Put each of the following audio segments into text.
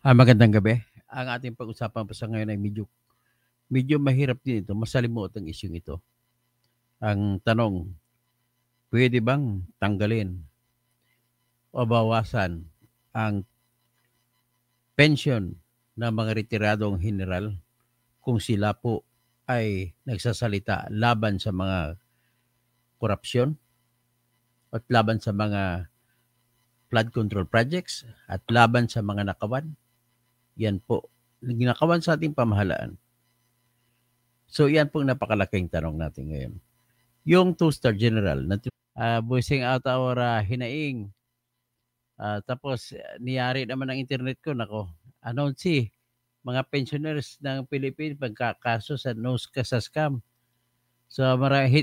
Magandang gabi. Ang ating pag-usapan pa sa ngayon ay medyo mahirap din ito, masalimuot ang isyung ito. Ang tanong, pwede bang tanggalin o bawasan ang pensyon ng mga retiradong general kung sila po ay nagsasalita laban sa mga korupsyon at laban sa mga flood control projects at laban sa mga nakawan? Yan po, ginakawan sa ating pamahalaan. So yan pong napakalaking tanong natin ngayon. Yung two-star general, voicing out our hinaing. Tapos niyari naman ang internet ko, nako, announce mga pensioners ng Philippines pagkakaso sa NOSCA sa scam. So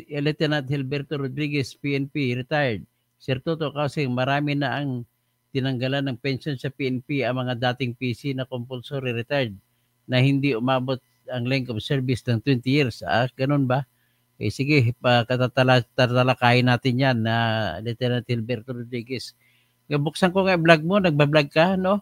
Lieutenant Hilberto Rodriguez, PNP, retired. Sir Toto Kausing, marami na ang tinanggalan ng pension sa PNP ang mga dating PC na compulsory retired na hindi umabot ang length of service ng 20 years. Ganun ba? Sige, tatalakayin natin yan na Lieutenant Hilberto Rodriguez. Buksan ko nga vlog mo, nagbablog ka, no?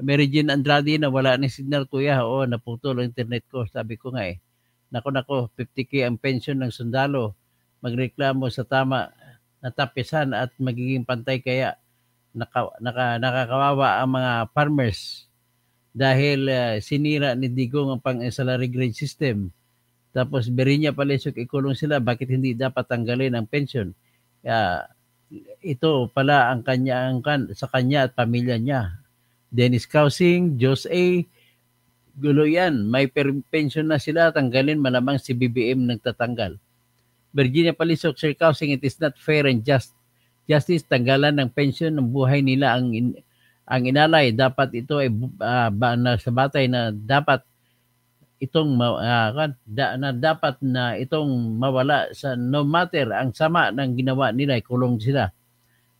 Mary Jane Andrade na wala ng signal, kuya. Oo, naputol ang internet ko. Sabi ko nga eh. Nako, 50K ang pension ng sundalo. Magreklamo sa tama na tapisan at magiging pantay kaya nakakawawa ang mga farmers dahil sinira ni Digong ang pang-salary grade system. Tapos Berinya Palesok ikulong sila, bakit hindi dapat tanggalin ang pension? Ito pala ang sa kanya at pamilya niya. Dennis Kausing, Jos A, gulo yan. May pension na sila, tanggalin, malamang si BBM nagtatanggal. Virginia Palisok, Sir Kausing, it is not fair and justice, tanggalan ng pension ng buhay nila ang inalay. Dapat ito ay sa batay na dapat itong dapat na itong mawala sa no matter ang sama ng ginawa nila, kulong sila.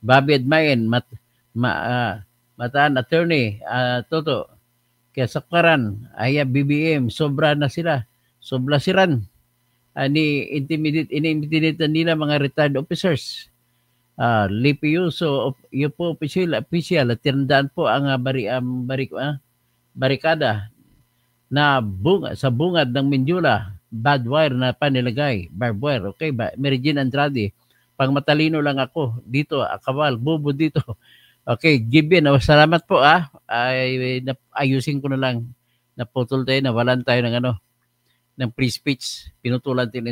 Bobby Edmayen, Mataan attorney, Toto, kaya Sakparan, BBM, sobra na sila. Sobra siran. Ini-intimidate nila mga retired officers. Lipiuso, po official, at tinandaan po ang barikada na sa bungad ng Mindula, bad wire na panilagay, barbed wire. Okay ba? Mary Jane Andrade, pang matalino lang ako dito, akawal, bubo dito. Okay, Gibbon, salamat po ayusin ko na lang, naputol tayo, nawalan tayo ng free speech, pinutulan tayo